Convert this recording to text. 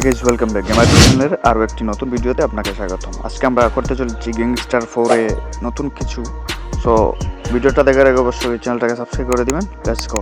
Guys welcome back gamer চ্যানেলের আরও একটি নতুন ভিডিওতে আপনাকে স্বাগতম। আজকে আমরা করতে চলেছি গ্যাংস্টার 4 নতুন কিছু। সো ভিডিওটা দেখার আগে অবশ্যই চ্যানেলটাকে সাবস্ক্রাইব করে দিবেন। Let's go.